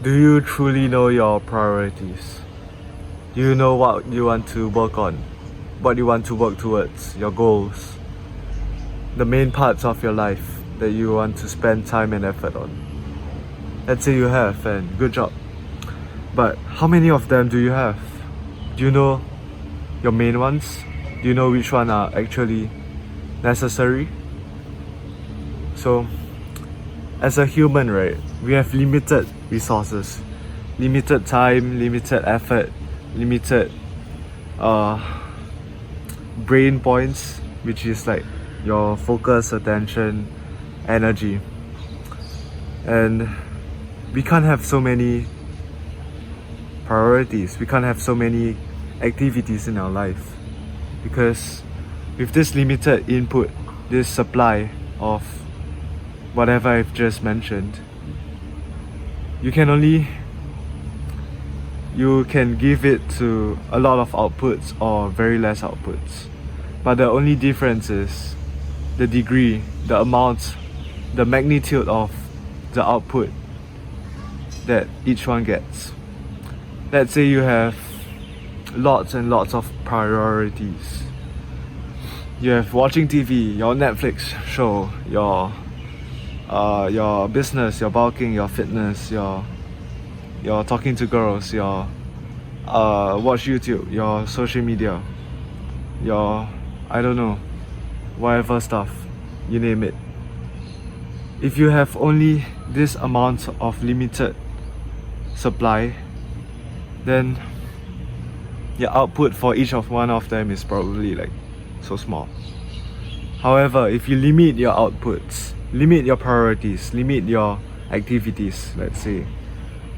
Do you truly know your priorities? Do you know what you want to work on? What you want to work towards? Your goals? The main parts of your life that you want to spend time and effort on? Let's say you have, and good job. But how many of them do you have? Do you know your main ones? Do you know which one are actually necessary? So, as a human, right, we have limited resources, limited time, limited effort, limited brain points, which is like your focus, attention, energy. And we can't have so many priorities, we can't have so many activities in our life, because with this limited input, this supply of whatever I've just mentioned, you can give it to a lot of outputs or very less outputs. But the only difference is the degree, the amount, the magnitude of the output that each one gets. Let's say you have lots and lots of priorities. You have watching TV, your Netflix show, your business, your bulking, your fitness, your talking to girls, your watch YouTube, your social media, your I don't know, whatever stuff, you name it. If you have only this amount of limited supply, then your output for each of one of them is probably like so small. However, if you limit your outputs, limit your priorities, limit your activities, let's say.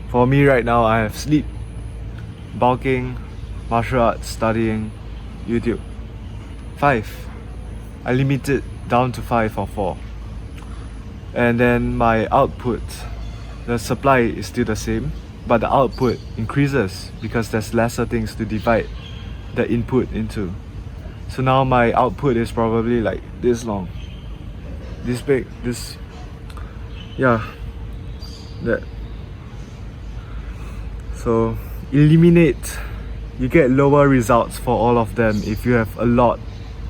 For me right now, I have sleep, bulking, martial arts, studying, YouTube. 5. I limit it down to 5 or 4. And then my output, the supply is still the same, but the output increases because there's lesser things to divide the input into. So now my output is probably like this long, this big, this, yeah, that. So eliminate, you get lower results for all of them if you have a lot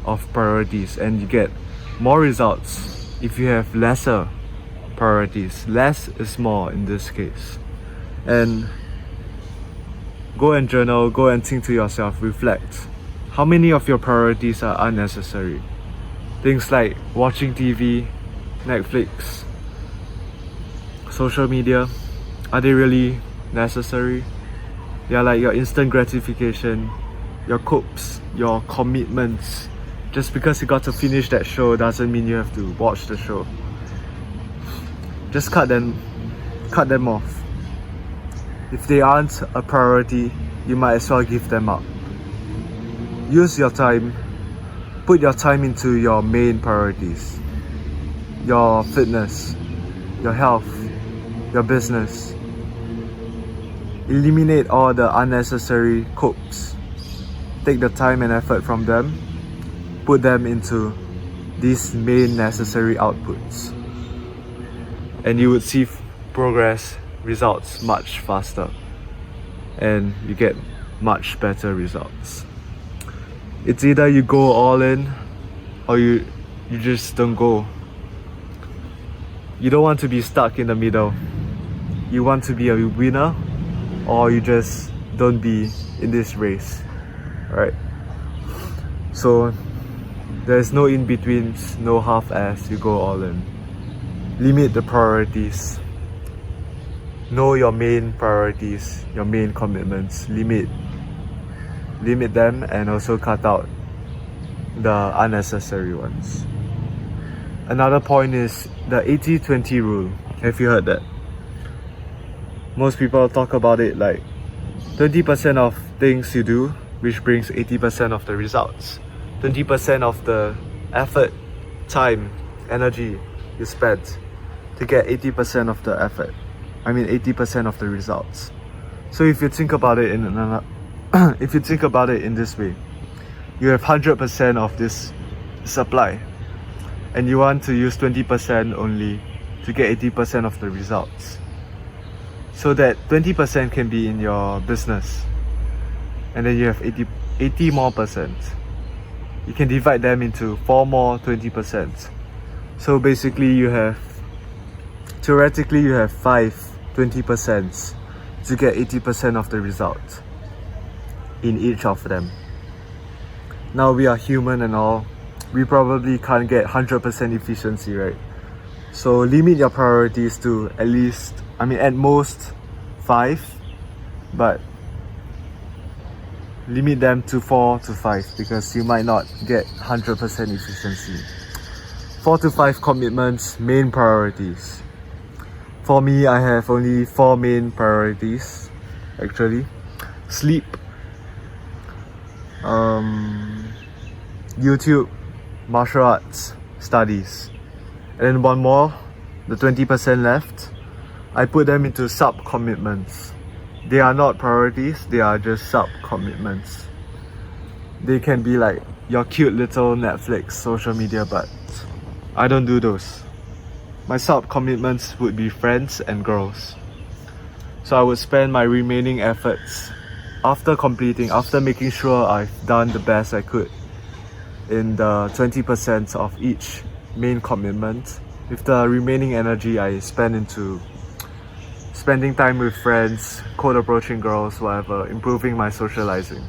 of priorities, and you get more results if you have lesser priorities. Less is more in this case. And go and journal, go and think to yourself, reflect. How many of your priorities are unnecessary? Things like watching TV, Netflix, social media, are they really necessary? They are like your instant gratification, your copes, your commitments. Just because you got to finish that show doesn't mean you have to watch the show. Just cut them off. If they aren't a priority, you might as well give them up. Use your time, put your time into your main priorities. Your fitness, your health, your business. Eliminate all the unnecessary copes. Take the time and effort from them, put them into these main necessary outputs. And you would see progress, results much faster. And you get much better results. It's either you go all in or you just don't go. You don't want to be stuck in the middle. You want to be a winner, or you just don't be in this race, right? So there's no in-betweens, no half-ass, you go all in. Limit the priorities. Know your main priorities, your main commitments. Limit them, and also cut out the unnecessary ones. Another point is the 80-20 rule. Have you heard that? Most people talk about it like 20% of things you do, which brings 80% of the results. 20% of the effort, time, energy you spent to get 80% of the effort. 80% of the results. So if you think about it in this way, you have 100% of this supply, and you want to use 20% only to get 80% of the results. so that 20% can be in your business, and then you have 80 more percent. You can divide them into 4 more 20%. So basically theoretically you have 5 20% to get 80% of the result in each of them. Now we are human and all, we probably can't get 100% efficiency, right? So limit your priorities to at most 5, but limit them to 4 to 5 because you might not get 100% efficiency. 4 to 5 commitments, main priorities. For me, I have only 4 main priorities actually. Sleep, YouTube, martial arts, studies. And then one more, the 20% left, I put them into sub-commitments. They are not priorities, they are just sub-commitments. They can be like your cute little Netflix, social media, but I don't do those. My sub-commitments would be friends and girls. So I would spend my remaining efforts after making sure I've done the best I could in the 20% of each main commitment. With the remaining energy, I spend into spending time with friends, cold approaching girls, whatever, improving my socializing.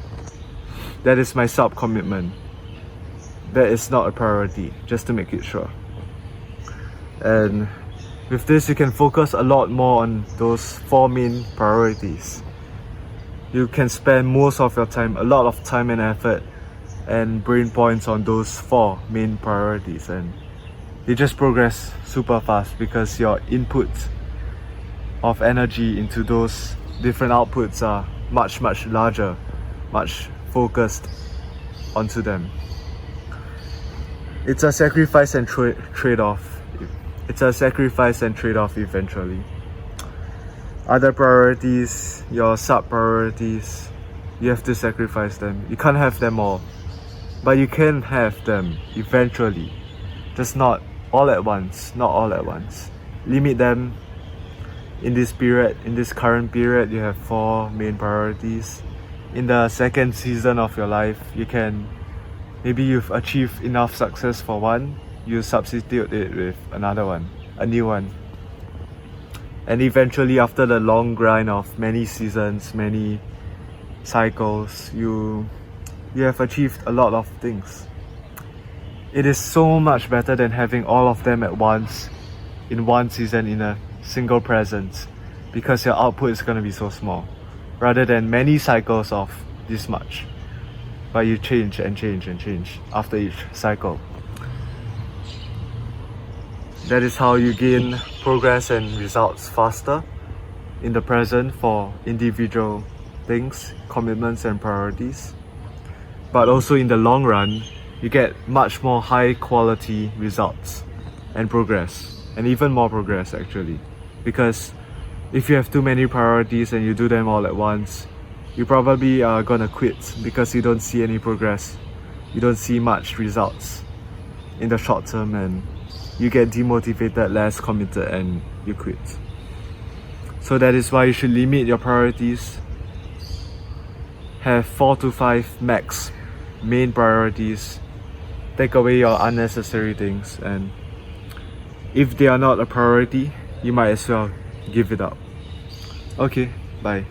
That is my sub-commitment. That is not a priority, just to make it sure. And with this, you can focus a lot more on those 4 main priorities. You can spend most of your time, a lot of time and effort and brain points on those 4 main priorities, and they just progress super fast because your input of energy into those different outputs are much larger, much focused onto them. It's a sacrifice and trade-off. It's a sacrifice and trade-off eventually. Other priorities, your sub-priorities, you have to sacrifice them. You can't have them all, but you can have them eventually, just not all at once. Limit them. In this current period, you have 4 main priorities. In the second season of your life, maybe you've achieved enough success for one, you substitute it with another one, a new one. And eventually, after the long grind of many seasons, many cycles, you have achieved a lot of things. It is so much better than having all of them at once in one season in a single presence, because your output is going to be so small, rather than many cycles of this much, but you change and change and change after each cycle. That is how you gain progress and results faster in the present for individual things, commitments and priorities. But also in the long run, you get much more high quality results and progress, and even more progress actually. Because if you have too many priorities and you do them all at once, you probably are gonna quit because you don't see any progress. You don't see much results in the short term, and you get demotivated, less committed, and you quit. So that is why you should limit your priorities. Have 4 to 5 max main priorities. Take away your unnecessary things, and if they are not a priority, you might as well give it up. Okay, bye.